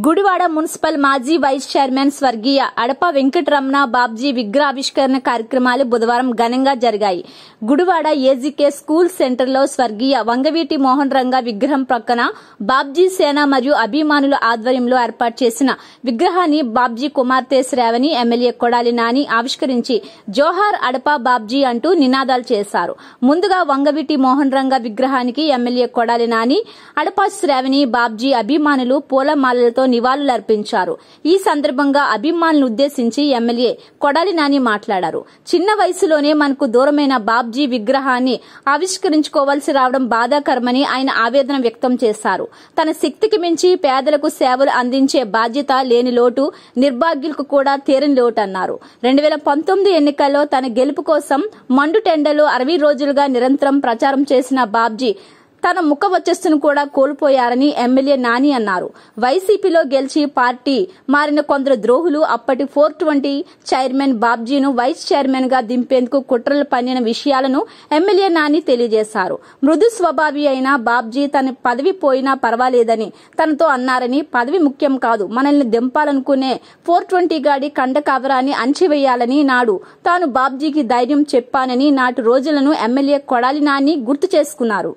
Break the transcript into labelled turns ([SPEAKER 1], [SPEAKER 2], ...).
[SPEAKER 1] Gudivada municipal మాజీ vice chairman స్వర్గీయ అడప వెంకటరమణ బాబ్జీ విగ్రహావిష్కరణ కార్యక్రమాలు బుధవారం ఘనంగా జరిగాయి. గుడివాడ ఏజీకే స్కూల్ సెంటర్లో స్వర్గీయ వంగవీటి మోహన్ రంగ విగ్రహం ప్రక్కన బాబ్జీ సేన మరియు అభిమానుల ఆధ్వర్యంలో ఏర్పాటు చేసిన విగ్రహాన్ని బాబ్జీ కుమార్తె శ్రావణి ఎమ్మెల్యే కొడాలి నాని ఆవిష్కరించి జోహార్ అడప బాబ్జీ అంటూ నినాదాలు చేశారు. ముందుగా వంగవీటి మోహన్ రంగ విగ్రహానికి ఎమ్మెల్యే కొడాలి నాని, అడప శ్రావణి బాబ్జీ అభిమానులు పూలమాలలతో నివాళులర్పించారు. ఈ సందర్భంగా అభిమానులను ఉద్దేశించి ఎమ్మెల్యే కొడాలి నాని మాట్లాడారు. చిన్న వయసులోనే మనకు దూరమైన బాబ్జీ విగ్రహాన్ని ఆవిష్కరించుకోవాల్సి రావడం బాధాకరమని ఆయన ఆవేదన వ్యక్తం చేశారు. తన శక్తికి మించి పేదలకు సేవలు అందించే బాధ్యత లేని లోటు నిర్భాగ్యులకు కూడా తీరని లోటు అన్నారు. 2019 ఎన్నికల్లో తన గెలుపు కోసం మండుటెండలో 60 రోజులుగా నిరంతరం ప్రచారం చేసిన బాబ్జీ తన ముఖ వచ్చస్సును కూడా కోల్పోయారని ఎమ్మెల్యే నాని అన్నారు. వైసీపీలో గెలిచి పార్టీ మారిన కొందరు ద్రోహులు అప్పటి 420 చైర్మన్ బాబ్జీను వైస్ చైర్మన్ గా దింపేందుకు కుట్రలు పన్నిన విషయాలను ఎమ్మెల్యే నాని తెలియజేశారు. మృదు స్వభావి అయిన బాబ్జీ తన పదవి పోయినా పర్వాలేదని తనతో అన్నారని, పదవి ముఖ్యం కాదు, మనల్ని దింపాలనుకునే 420 గాడి కండకవరాన్ని అణచివేయాలని నాడు తాను బాబ్జీకి ధైర్యం చెప్పానని నాటి రోజులను ఎమ్మెల్యే కొడాలి నాని గుర్తు చేసుకున్నారు.